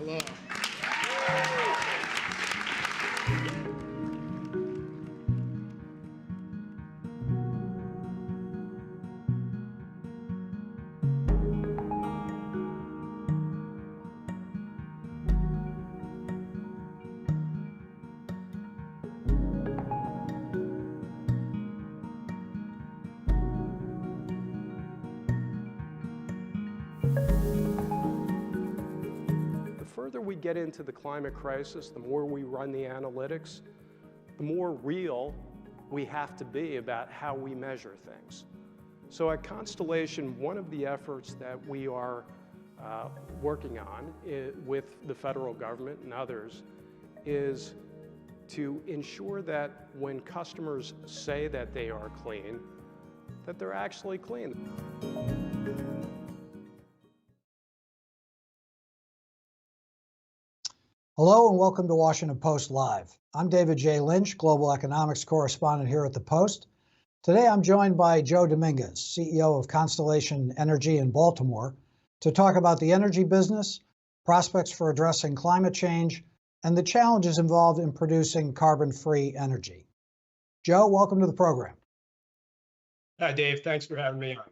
Hello. The further we get into the climate crisis, the more we run the analytics, the more real we have to be about how we measure things. So at Constellation, one of the efforts that we are working on with the federal government and others is to ensure that when customers say that they are clean, that they're actually clean. Hello and welcome to Washington Post Live. I'm David J. Lynch, Global Economics Correspondent here at the Post. Today I'm joined by Joe Dominguez, CEO of Constellation Energy in Baltimore, to talk about the energy business, prospects for addressing climate change, and the challenges involved in producing carbon-free energy. Joe, welcome to the program. Hi, Dave. Thanks for having me on.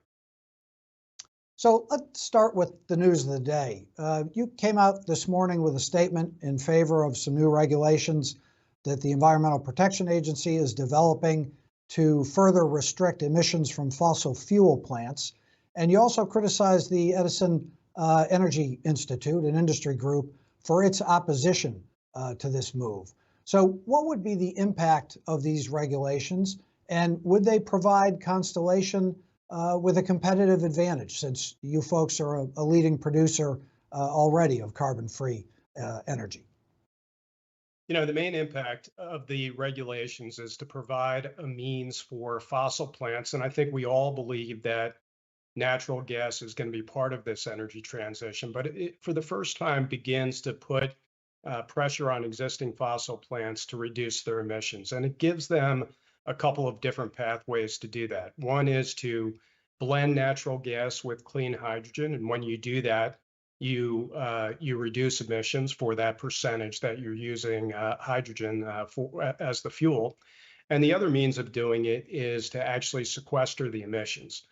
So let's start with the news of the day. You came out this morning with a statement in favor of some new regulations that the Environmental Protection Agency is developing to further restrict emissions from fossil fuel plants. And you also criticized the Edison Energy Institute, an industry group, for its opposition to this move. So what would be the impact of these regulations, and would they provide Constellation with a competitive advantage, since you folks are a leading producer already of carbon-free energy? You know, the main impact of the regulations is to provide a means for fossil plants. And I think we all believe that natural gas is going to be part of this energy transition. But it, for the first time, begins to put pressure on existing fossil plants to reduce their emissions. And it gives them a couple of different pathways to do that. One is to blend natural gas with clean hydrogen, and when you do that, you reduce emissions for that percentage that you're using hydrogen for as the fuel. And the other means of doing it is to actually sequester the emissions.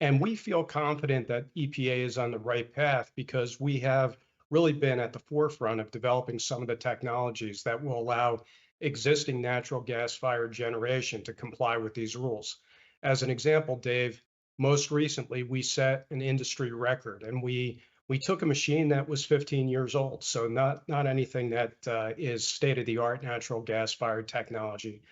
And we feel confident that EPA is on the right path because we have really been at the forefront of developing some of the technologies that will allow existing natural gas-fired generation to comply with these rules. As an example, Dave, most recently we set an industry record, and we took a machine that was 15 years old, so not anything that is state-of-the-art natural gas-fired technology.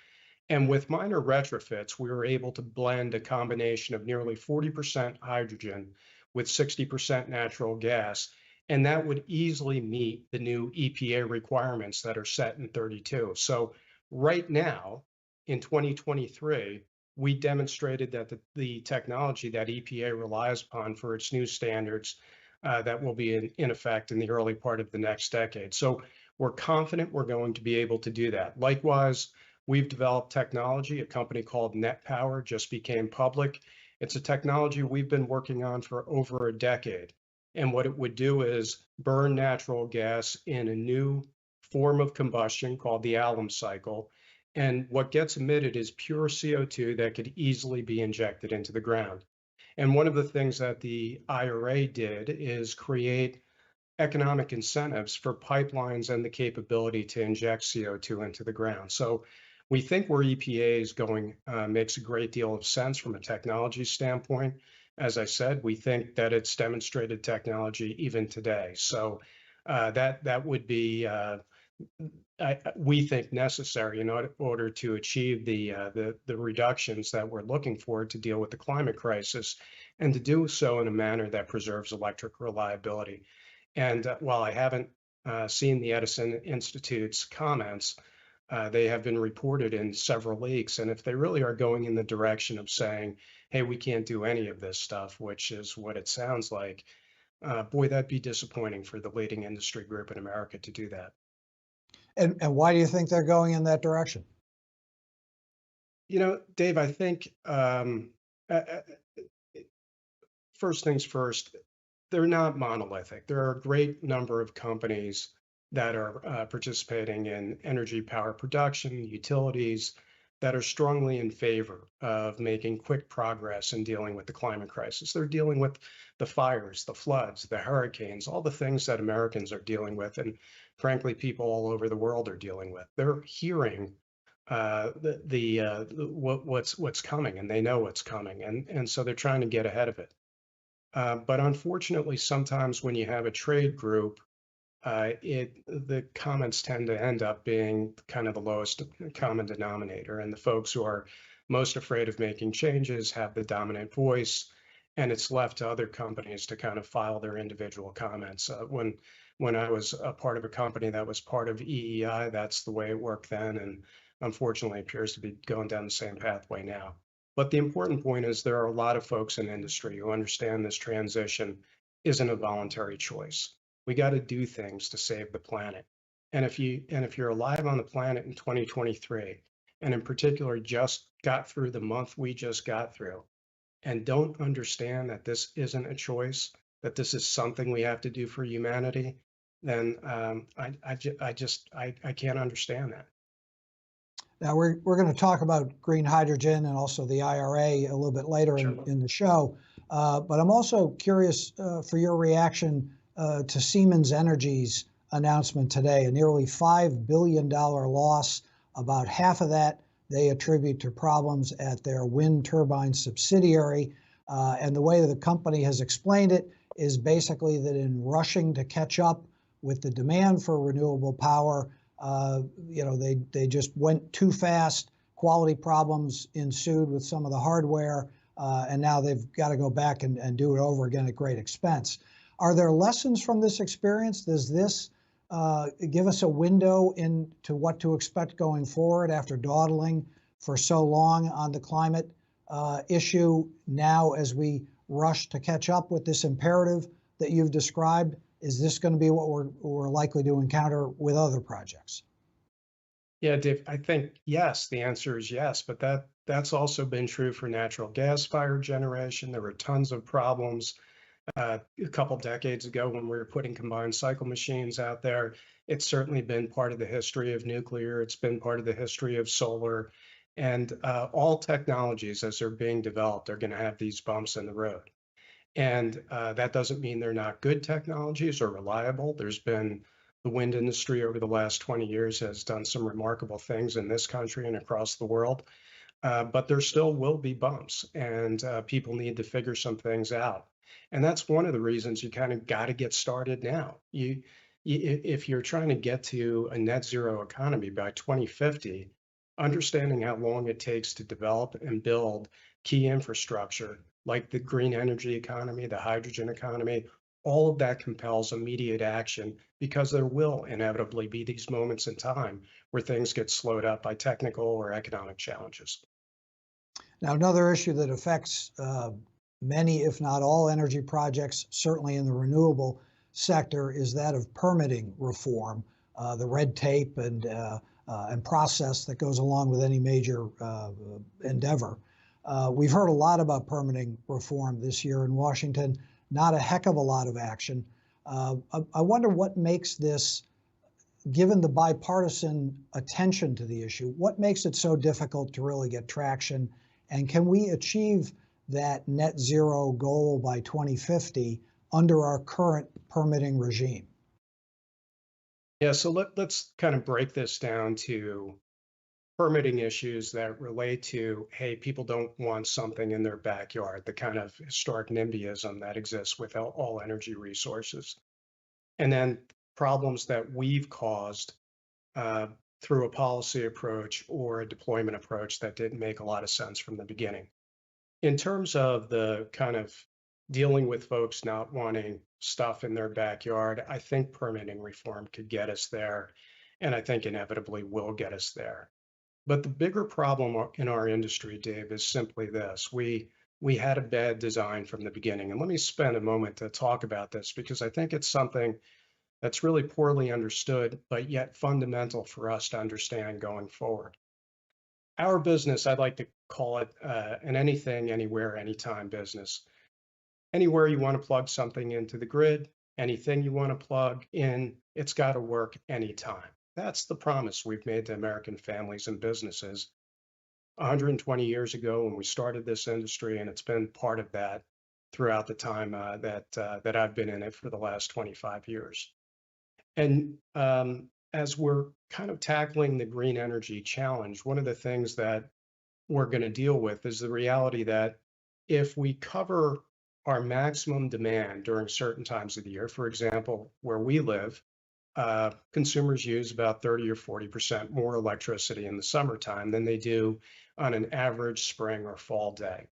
And with minor retrofits, we were able to blend a combination of nearly 40% hydrogen with 60% natural gas. And that would easily meet the new EPA requirements that are set in 32. So right now, in 2023, we demonstrated that the technology that EPA relies upon for its new standards that will be in effect in the early part of the next decade. So we're confident we're going to be able to do that. Likewise, we've developed technology. A company called Net Power just became public. It's a technology we've been working on for over a decade. And what it would do is burn natural gas in a new form of combustion called the alum cycle. And what gets emitted is pure CO2 that could easily be injected into the ground. And one of the things that the IRA did is create economic incentives for pipelines and the capability to inject CO2 into the ground. So we think where EPA is going makes a great deal of sense from a technology standpoint. As I said, we think that it's demonstrated technology even today. So that would be, we think, necessary in order to achieve the reductions that we're looking for to deal with the climate crisis, and to do so in a manner that preserves electric reliability. And while I haven't seen the Edison Institute's comments, they have been reported in several leaks. And if they really are going in the direction of saying, hey, we can't do any of this stuff, which is what it sounds like, boy, that'd be disappointing for the leading industry group in America to do that. And why do you think they're going in that direction? You know, Dave, I think first things first, they're not monolithic. There are a great number of companies that are participating in energy power production, utilities that are strongly in favor of making quick progress in dealing with the climate crisis. They're dealing with the fires, the floods, the hurricanes, all the things that Americans are dealing with, and frankly, people all over the world are dealing with. They're hearing what's coming, and they know what's coming, and so they're trying to get ahead of it. But unfortunately, sometimes when you have a trade group, the comments tend to end up being kind of the lowest common denominator, and the folks who are most afraid of making changes have the dominant voice, and it's left to other companies to kind of file their individual comments. When I was a part of a company that was part of EEI, that's the way it worked then, and unfortunately appears to be going down the same pathway now. But the important point is there are a lot of folks in industry who understand this transition isn't a voluntary choice. We got to do things to save the planet. And if you're alive on the planet in 2023, and in particular just got through the month we just got through, and don't understand that this isn't a choice, that this is something we have to do for humanity, then I can't understand that. Now we're going to talk about green hydrogen and also the IRA a little bit later in the show, but I'm also curious for your reaction to Siemens Energy's announcement today, a nearly $5 billion loss. About half of that they attribute to problems at their wind turbine subsidiary, and the way that the company has explained it is basically that in rushing to catch up with the demand for renewable power, they just went too fast. Quality problems ensued with some of the hardware, and now they've got to go back and do it over again at great expense. Are there lessons from this experience? Does this give us a window into what to expect going forward after dawdling for so long on the climate issue? Now, as we rush to catch up with this imperative that you've described, is this going to be what we're likely to encounter with other projects? Yeah, Dave, I think yes, the answer is yes, but that's also been true for natural gas-fired generation. There were tons of problems a couple decades ago when we were putting combined cycle machines out there. It's certainly been part of the history of nuclear. It's been part of the history of solar. And all technologies, as they're being developed, are going to have these bumps in the road. And that doesn't mean they're not good technologies or reliable. There's been the wind industry over the last 20 years has done some remarkable things in this country and across the world. But there still will be bumps, and people need to figure some things out. And that's one of the reasons you kind of got to get started now. If you're trying to get to a net zero economy by 2050, understanding how long it takes to develop and build key infrastructure like the green energy economy, the hydrogen economy, all of that compels immediate action, because there will inevitably be these moments in time where things get slowed up by technical or economic challenges. Now, another issue that affects many, if not all, energy projects, certainly in the renewable sector, is that of permitting reform, the red tape and process that goes along with any major endeavor. We've heard a lot about permitting reform this year in Washington, not a heck of a lot of action. I wonder what makes this, given the bipartisan attention to the issue, what makes it so difficult to really get traction? And can we achieve that net zero goal by 2050 under our current permitting regime? Yeah, so let's kind of break this down to permitting issues that relate to, hey, people don't want something in their backyard, the kind of historic NIMBYism that exists with all energy resources. And then problems that we've caused through a policy approach or a deployment approach that didn't make a lot of sense from the beginning. In terms of the kind of dealing with folks not wanting stuff in their backyard, I think permitting reform could get us there, and I think inevitably will get us there. But the bigger problem in our industry, Dave, is simply this. We had a bad design from the beginning. And let me spend a moment to talk about this, because I think it's something that's really poorly understood, but yet fundamental for us to understand going forward. Our business, I'd like to call it an anything, anywhere, anytime business. anywhere you want to plug something into the grid, anything you want to plug in, it's got to work anytime. That's the promise we've made to American families and businesses 120 years ago when we started this industry, and it's been part of that throughout the time that I've been in it for the last 25 years. And as we're kind of tackling the green energy challenge, one of the things that we're going to deal with is the reality that if we cover our maximum demand during certain times of the year, for example, where we live, consumers use about 30 or 40% more electricity in the summertime than they do on an average spring or fall day.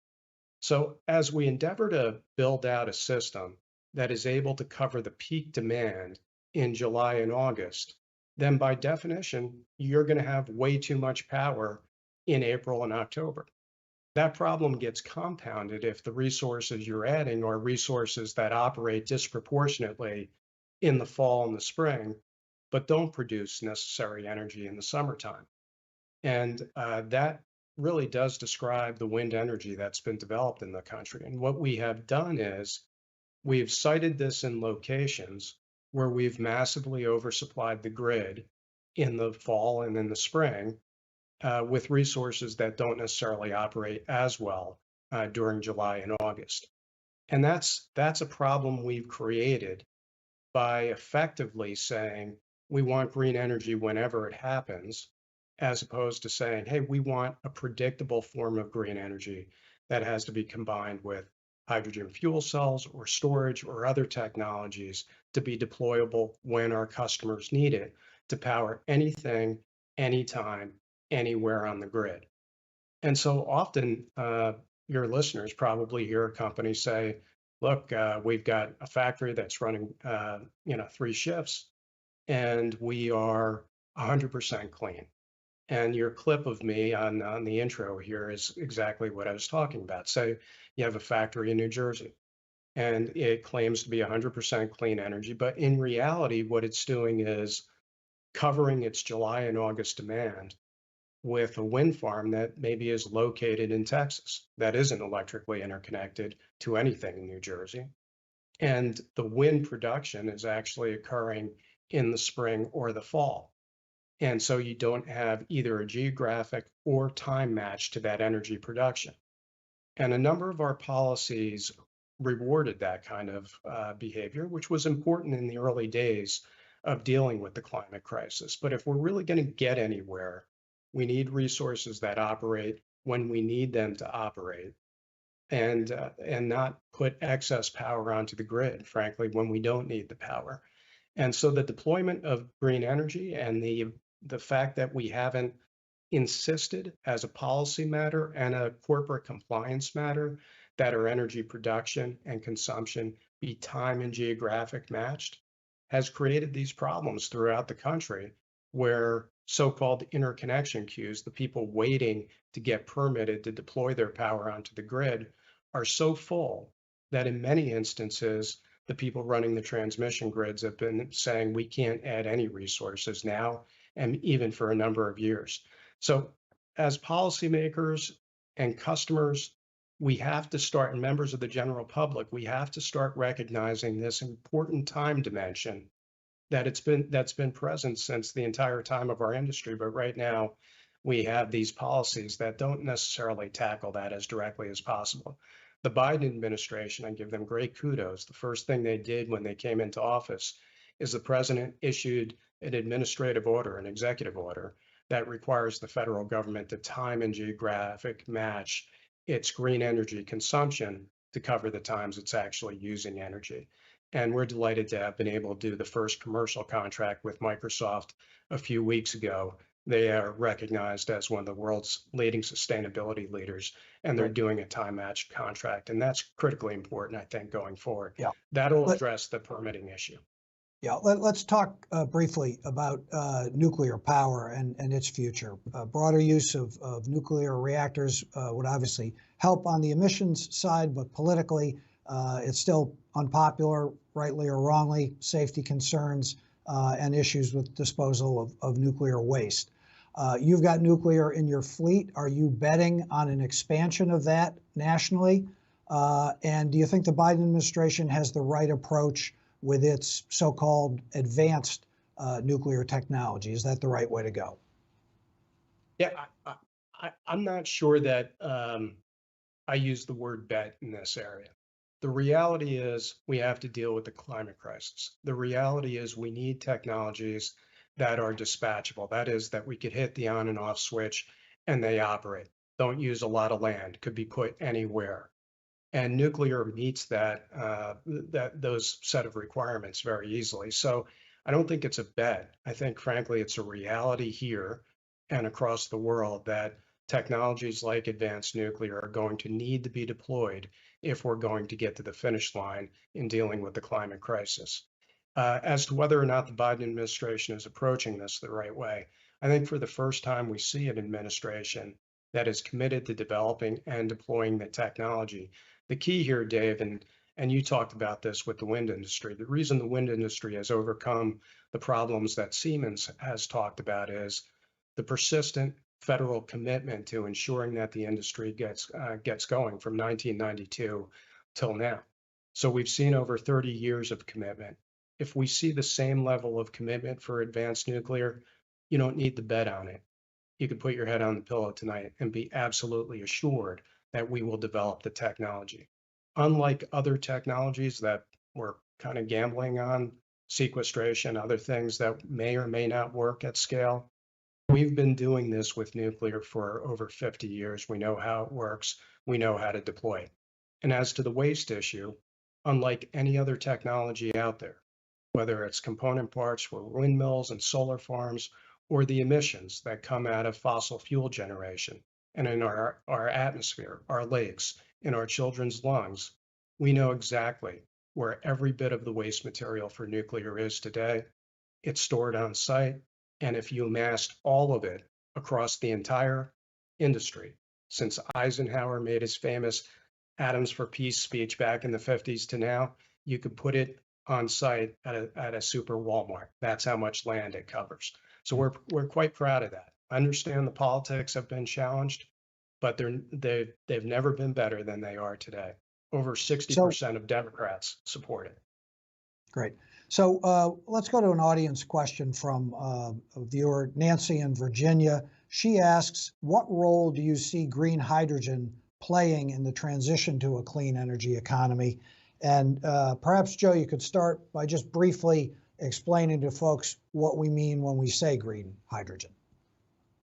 So as we endeavor to build out a system that is able to cover the peak demand in July and August, then by definition, you're going to have way too much power in April and October. That problem gets compounded if the resources you're adding are resources that operate disproportionately in the fall and the spring, but don't produce necessary energy in the summertime. And that really does describe the wind energy that's been developed in the country. And what we have done is we've sited this in locations where we've massively oversupplied the grid in the fall and in the spring with resources that don't necessarily operate as well during July and August. And that's a problem we've created by effectively saying we want green energy whenever it happens, as opposed to saying, hey, we want a predictable form of green energy that has to be combined with hydrogen fuel cells or storage or other technologies to be deployable when our customers need it to power anything, anytime, anywhere on the grid. And so often your listeners probably hear a company say, look, we've got a factory that's running 3 shifts and we are 100% clean. And your clip of me on the intro here is exactly what I was talking about. So you have a factory in New Jersey and it claims to be 100% clean energy, but in reality, what it's doing is covering its July and August demand with a wind farm that maybe is located in Texas that isn't electrically interconnected to anything in New Jersey. And the wind production is actually occurring in the spring or the fall. And so you don't have either a geographic or time match to that energy production. And a number of our policies rewarded that kind of behavior, which was important in the early days of dealing with the climate crisis. But if we're really going to get anywhere, we need resources that operate when we need them to operate and not put excess power onto the grid, frankly, when we don't need the power. And so the deployment of green energy and the fact that we haven't insisted as a policy matter and a corporate compliance matter that our energy production and consumption be time and geographic matched has created these problems throughout the country where so-called interconnection queues, the people waiting to get permitted to deploy their power onto the grid, are so full that in many instances, the people running the transmission grids have been saying we can't add any resources now and even for a number of years. So as policymakers and customers, we have to start, and members of the general public, we have to start recognizing this important time dimension that's been present since the entire time of our industry. But right now, we have these policies that don't necessarily tackle that as directly as possible. The Biden administration, I give them great kudos. The first thing they did when they came into office is the president issued an administrative order, an executive order, that requires the federal government to time and geographic match its green energy consumption to cover the times it's actually using energy. And we're delighted to have been able to do the first commercial contract with Microsoft a few weeks ago. They are recognized as one of the world's leading sustainability leaders, and they're doing a time-matched contract. And that's critically important, I think, going forward. Yeah. That'll address the permitting issue. Yeah, let's talk briefly about nuclear power and its future. Broader use of nuclear reactors would obviously help on the emissions side, but politically, it's still unpopular, rightly or wrongly, safety concerns and issues with disposal of nuclear waste. You've got nuclear in your fleet. Are you betting on an expansion of that nationally? And do you think the Biden administration has the right approach with its so-called advanced nuclear technology? Is that the right way to go? Yeah, I'm not sure that I use the word bet in this area. The reality is we have to deal with the climate crisis. The reality is we need technologies that are dispatchable. That is, that we could hit the on and off switch and they operate. Don't use a lot of land, could be put anywhere. And nuclear meets those set of requirements very easily. So I don't think it's a bet. I think, frankly, it's a reality here and across the world that technologies like advanced nuclear are going to need to be deployed if we're going to get to the finish line in dealing with the climate crisis. As to whether or not the Biden administration is approaching this the right way, I think for the first time we see an administration that is committed to developing and deploying the technology. The key here, Dave, and you talked about this with the wind industry, the reason the wind industry has overcome the problems that Siemens has talked about is the persistent federal commitment to ensuring that the industry gets going from 1992 till now. So we've seen over 30 years of commitment. If we see the same level of commitment for advanced nuclear, you don't need to bet on it. You can put your head on the pillow tonight and be absolutely assured that we will develop the technology. Unlike other technologies that we're kind of gambling on, sequestration, other things that may or may not work at scale, we've been doing this with nuclear for over 50 years. We know how it works. We know how to deploy it. And as to the waste issue, unlike any other technology out there, whether it's component parts for windmills and solar farms, or the emissions that come out of fossil fuel generation and in our atmosphere, our lakes, in our children's lungs, we know exactly where every bit of the waste material for nuclear is today. It's stored on site. And if you amassed all of it across the entire industry, since Eisenhower made his famous Atoms for Peace speech back in the 50s to now, you could put it on site at a super Walmart. That's how much land it covers. So we're quite proud of that. I understand the politics have been challenged, but they've never been better than they are today. Over 60% of Democrats support it. Great. So let's go to an audience question from a viewer, Nancy in Virginia. She asks, what role do you see green hydrogen playing in the transition to a clean energy economy? And perhaps, Joe, you could start by just briefly explaining to folks what we mean when we say green hydrogen.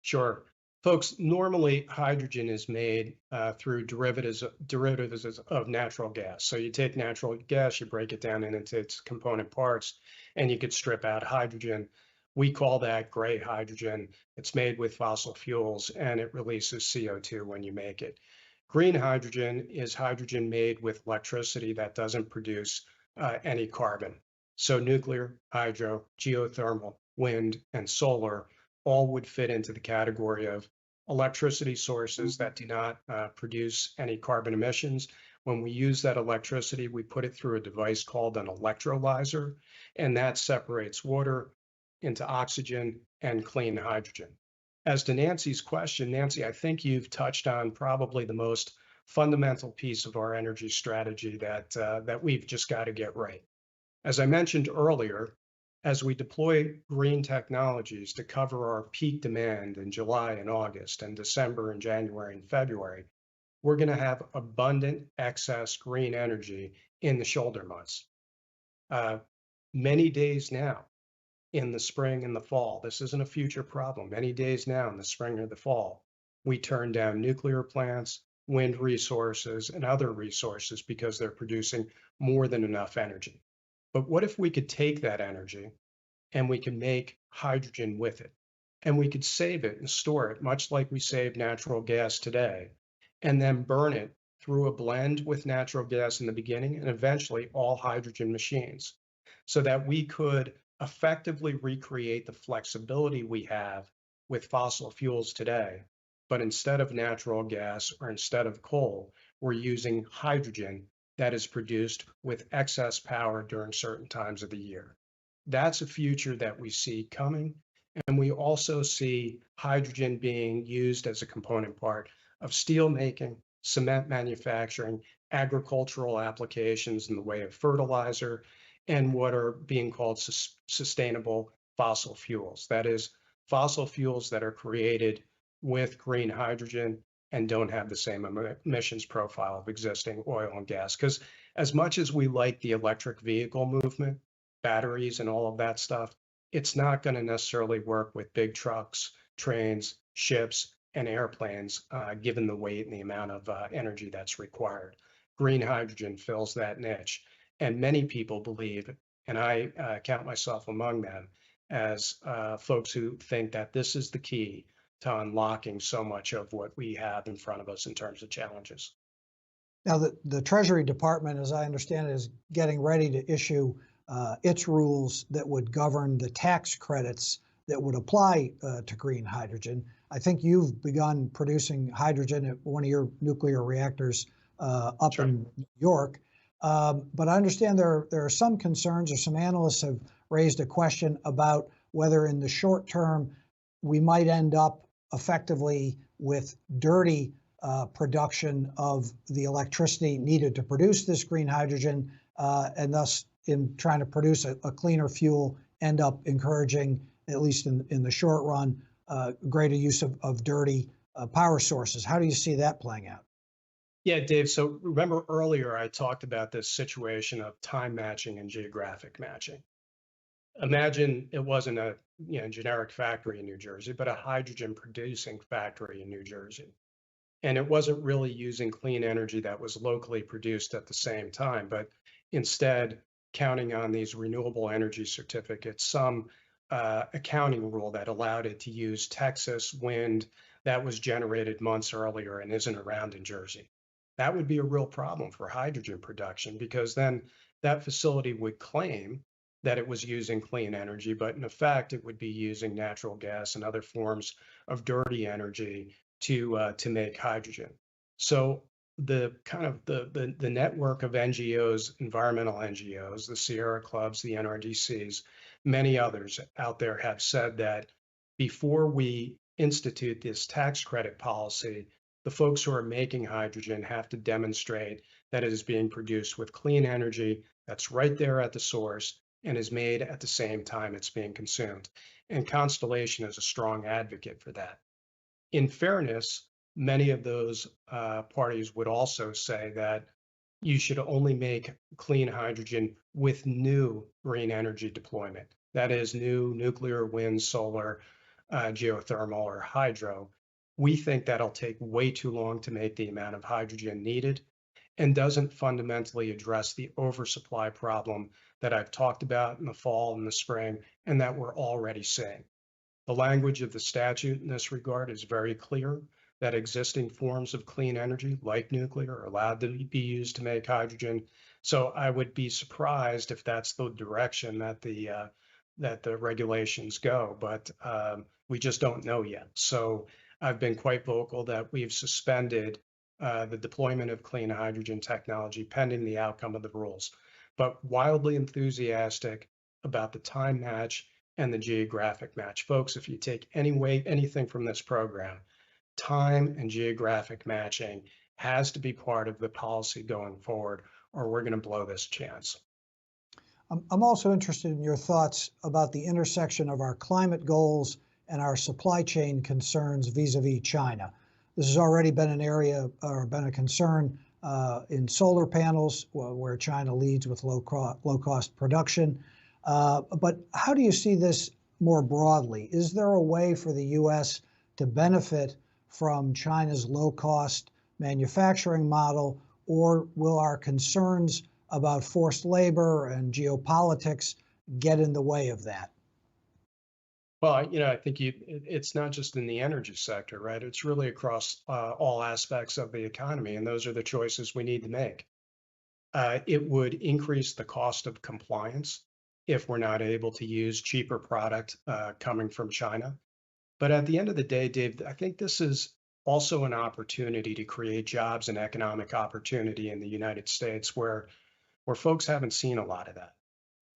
Sure. Folks, normally hydrogen is made through derivatives of natural gas. So you take natural gas, you break it down into its component parts, and you could strip out hydrogen. We call that gray hydrogen. It's made with fossil fuels, and it releases CO2 when you make it. Green hydrogen is hydrogen made with electricity that doesn't produce any carbon. So nuclear, hydro, geothermal, wind, and solar all would fit into the category of electricity sources that do not produce any carbon emissions. When we use that electricity, we put it through a device called an electrolyzer, and that separates water into oxygen and clean hydrogen. As to Nancy's question, Nancy, I think you've touched on probably the most fundamental piece of our energy strategy that we've just got to get right. As I mentioned earlier, as we deploy green technologies to cover our peak demand in July and August and December and January and February, we're going to have abundant excess green energy in the shoulder months. Many days now in the spring and the fall, this isn't a future problem, many days now in the spring or the fall, we turn down nuclear plants, wind resources, and other resources because they're producing more than enough energy. But what if we could take that energy and we can make hydrogen with it? And we could save it and store it, much like we save natural gas today, and then burn it through a blend with natural gas in the beginning and eventually all hydrogen machines, so that we could effectively recreate the flexibility we have with fossil fuels today. But instead of natural gas or instead of coal, we're using hydrogen that is produced with excess power during certain times of the year. That's a future that we see coming. And we also see hydrogen being used as a component part of steel making, cement manufacturing, agricultural applications in the way of fertilizer, and what are being called sustainable fossil fuels. That is, fossil fuels that are created with green hydrogen and don't have the same emissions profile of existing oil and gas. Because as much as we like the electric vehicle movement, batteries and all of that stuff, it's not going to necessarily work with big trucks, trains, ships, and airplanes, given the weight and the amount of energy that's required. Green hydrogen fills that niche. And many people believe, and I count myself among them, as folks who think that this is the key to unlocking so much of what we have in front of us in terms of challenges. Now, the Treasury Department, as I understand it, is getting ready to issue its rules that would govern the tax credits that would apply to green hydrogen. I think you've begun producing hydrogen at one of your nuclear reactors up in New York. But I understand there are some concerns, or some analysts have raised a question about whether in the short term we might end up effectively with dirty production of the electricity needed to produce this green hydrogen, and thus in trying to produce a cleaner fuel, end up encouraging, at least in the short run, greater use of dirty power sources. How do you see that playing out? Yeah, Dave. So remember earlier I talked about this situation of time matching and geographic matching. Imagine it wasn't a generic factory in New Jersey, but a hydrogen producing factory in New Jersey. And it wasn't really using clean energy that was locally produced at the same time, but instead counting on these renewable energy certificates, some accounting rule that allowed it to use Texas wind that was generated months earlier and isn't around in Jersey. That would be a real problem for hydrogen production, because then that facility would claim that it was using clean energy, but in effect, it would be using natural gas and other forms of dirty energy to make hydrogen. So the kind of the network of NGOs, environmental NGOs, the Sierra Clubs, the NRDCs, many others out there have said that before we institute this tax credit policy, the folks who are making hydrogen have to demonstrate that it is being produced with clean energy that's right there at the source and is made at the same time it's being consumed. And Constellation is a strong advocate for that. In fairness, many of those parties would also say that you should only make clean hydrogen with new green energy deployment. That is new nuclear, wind, solar, geothermal, or hydro. We think that'll take way too long to make the amount of hydrogen needed, and doesn't fundamentally address the oversupply problem that I've talked about in the fall and the spring, and that we're already seeing. The language of the statute in this regard is very clear, that existing forms of clean energy, like nuclear, are allowed to be used to make hydrogen. So I would be surprised if that's the direction that the regulations go, but we just don't know yet. So I've been quite vocal that we've suspended the deployment of clean hydrogen technology pending the outcome of the rules, but wildly enthusiastic about the time match and the geographic match. Folks, if you take anything from this program, time and geographic matching has to be part of the policy going forward, or we're going to blow this chance. I'm also interested in your thoughts about the intersection of our climate goals and our supply chain concerns vis-a-vis China. This has already been an area, or been a concern in solar panels, where China leads with low-cost production. But how do you see this more broadly? Is there a way for the U.S. to benefit from China's low-cost manufacturing model, or will our concerns about forced labor and geopolitics get in the way of that? Well, I think it's not just in the energy sector, right? It's really across all aspects of the economy, and those are the choices we need to make. It would increase the cost of compliance if we're not able to use cheaper product coming from China. But at the end of the day, Dave, I think this is also an opportunity to create jobs and economic opportunity in the United States, where folks haven't seen a lot of that.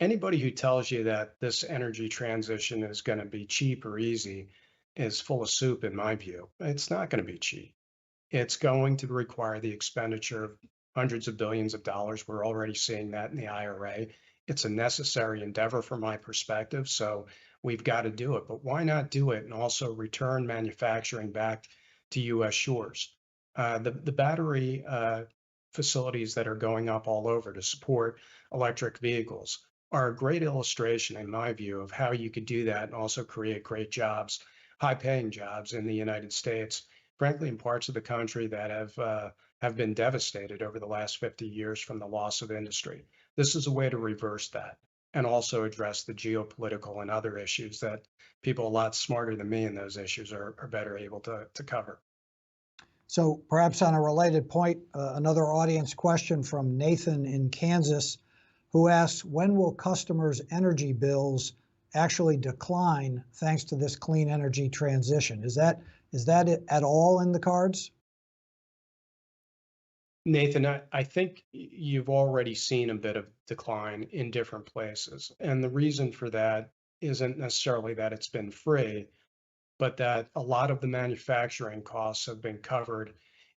Anybody who tells you that this energy transition is going to be cheap or easy is full of soup, in my view. It's not going to be cheap. It's going to require the expenditure of hundreds of billions of dollars. We're already seeing that in the IRA. It's a necessary endeavor from my perspective, so we've got to do it. But why not do it and also return manufacturing back to U.S. shores? The battery facilities that are going up all over to support electric vehicles are a great illustration, in my view, of how you could do that and also create great jobs, high-paying jobs in the United States, frankly, in parts of the country that have been devastated over the last 50 years from the loss of industry. This is a way to reverse that and also address the geopolitical and other issues that people a lot smarter than me in those issues are better able to cover. So perhaps on a related point, another audience question from Nathan in Kansas, who asks, when will customers' energy bills actually decline thanks to this clean energy transition? Is that at all in the cards? Nathan, I think you've already seen a bit of decline in different places. And the reason for that isn't necessarily that it's been free, but that a lot of the manufacturing costs have been covered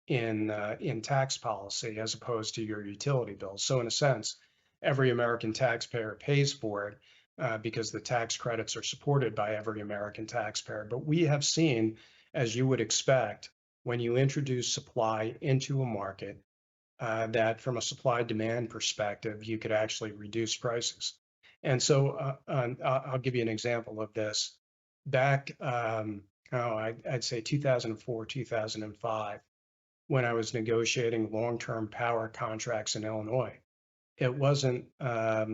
in tax policy as opposed to your utility bills. So in a sense, every American taxpayer pays for it because the tax credits are supported by every American taxpayer. But we have seen, as you would expect, when you introduce supply into a market, that from a supply demand perspective, you could actually reduce prices. And so I'll give you an example of this. Back, I'd say 2004, 2005, when I was negotiating long-term power contracts in Illinois, it wasn't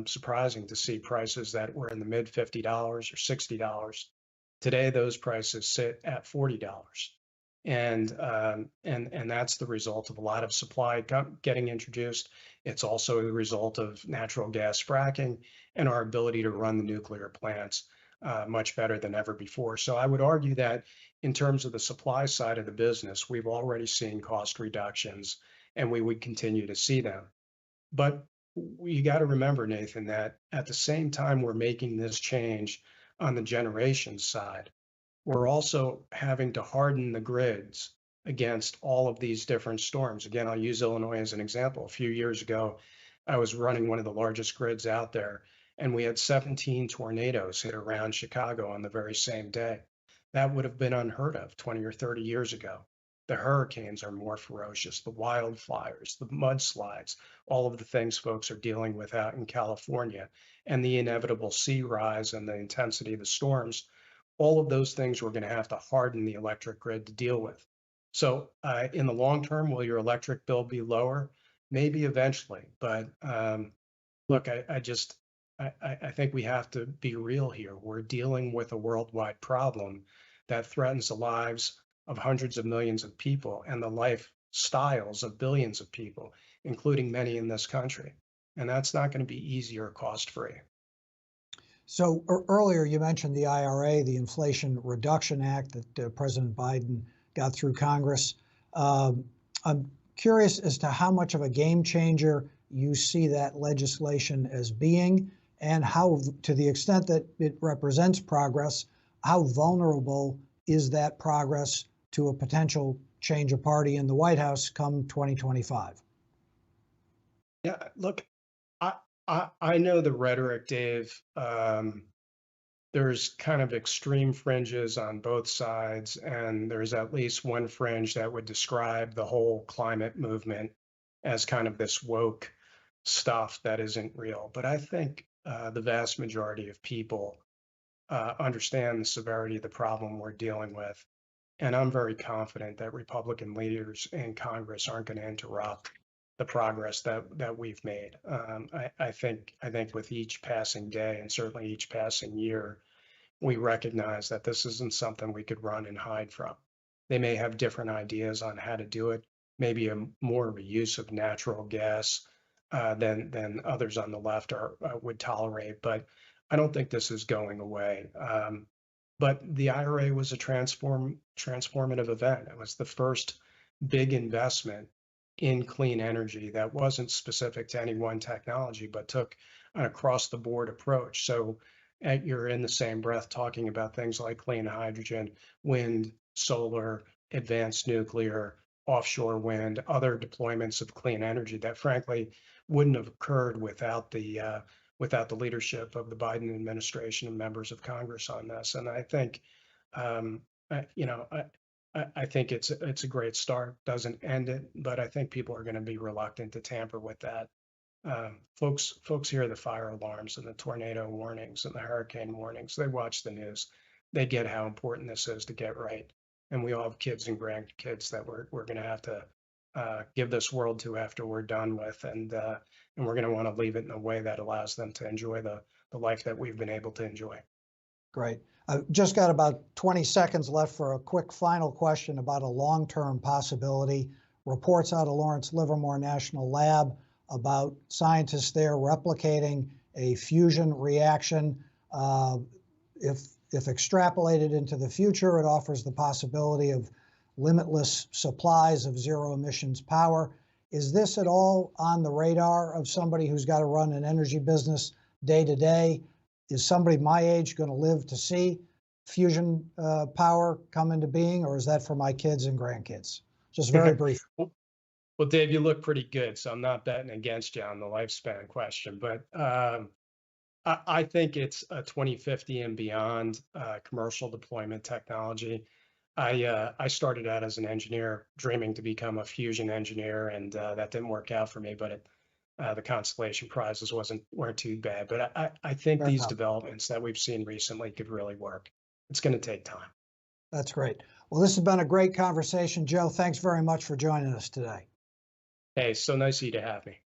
surprising to see prices that were in the mid $50 or $60. Today, those prices sit at $40. And that's the result of a lot of supply getting introduced. It's also the result of natural gas fracking and our ability to run the nuclear plants much better than ever before. So I would argue that in terms of the supply side of the business, we've already seen cost reductions and we would continue to see them. But you got to remember, Nathan, that at the same time we're making this change on the generation side, we're also having to harden the grids against all of these different storms. Again, I'll use Illinois as an example. A few years ago, I was running one of the largest grids out there, and we had 17 tornadoes hit around Chicago on the very same day. That would have been unheard of 20 or 30 years ago. The hurricanes are more ferocious, the wildfires, the mudslides, all of the things folks are dealing with out in California, and the inevitable sea rise and the intensity of the storms. All of those things we're going to have to harden the electric grid to deal with. So in the long term, will your electric bill be lower? Maybe eventually, but look, I think we have to be real here. We're dealing with a worldwide problem that threatens the lives of hundreds of millions of people and the lifestyles of billions of people, including many in this country. And that's not going to be easy or cost-free. So earlier you mentioned the IRA, the Inflation Reduction Act that President Biden got through Congress. I'm curious as to how much of a game changer you see that legislation as being, and how, to the extent that it represents progress, how vulnerable is that progress to a potential change of party in the White House come 2025? Yeah, look, I know the rhetoric, Dave. There's kind of extreme fringes on both sides, and there's at least one fringe that would describe the whole climate movement as kind of this woke stuff that isn't real. But I think the vast majority of people understand the severity of the problem we're dealing with. And I'm very confident that Republican leaders in Congress aren't going to interrupt the progress that we've made. I think with each passing day and certainly each passing year, we recognize that this isn't something we could run and hide from. They may have different ideas on how to do it, maybe more of a use of natural gas than others on the left would tolerate. But I don't think this is going away. But the IRA was a transformative event. It was the first big investment in clean energy that wasn't specific to any one technology, but took an across-the-board approach. So you're in the same breath talking about things like clean hydrogen, wind, solar, advanced nuclear, offshore wind, other deployments of clean energy that frankly wouldn't have occurred without the leadership of the Biden administration and members of Congress on this. And I think, I think it's a great start. Doesn't end it, but I think people are going to be reluctant to tamper with that. Folks hear the fire alarms and the tornado warnings and the hurricane warnings. They watch the news. They get how important this is to get right. And we all have kids and grandkids that we're going to have to give this world to after we're done with, and we're going to want to leave it in a way that allows them to enjoy the life that we've been able to enjoy. Great. I've just got about 20 seconds left for a quick final question about a long-term possibility. Reports out of Lawrence Livermore National Lab about scientists there replicating a fusion reaction. If extrapolated into the future, it offers the possibility of limitless supplies of zero emissions power. Is this at all on the radar of somebody who's got to run an energy business day to day? Is somebody my age going to live to see fusion power come into being, or is that for my kids and grandkids? Just very brief. Well, Dave, you look pretty good, so I'm not betting against you on the lifespan question, but I think it's a 2050 and beyond commercial deployment technology. I started out as an engineer, dreaming to become a fusion engineer, and that didn't work out for me. But the Constellation prizes weren't too bad. But I think these developments that we've seen recently could really work. It's going to take time. That's great. Well, this has been a great conversation, Joe. Thanks very much for joining us today. Hey, so nice of you to have me.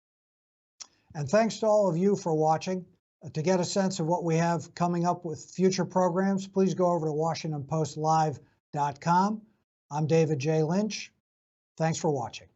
And thanks to all of you for watching. To get a sense of what we have coming up with future programs, please go over to WashingtonPostLive.com. I'm David J. Lynch. Thanks for watching.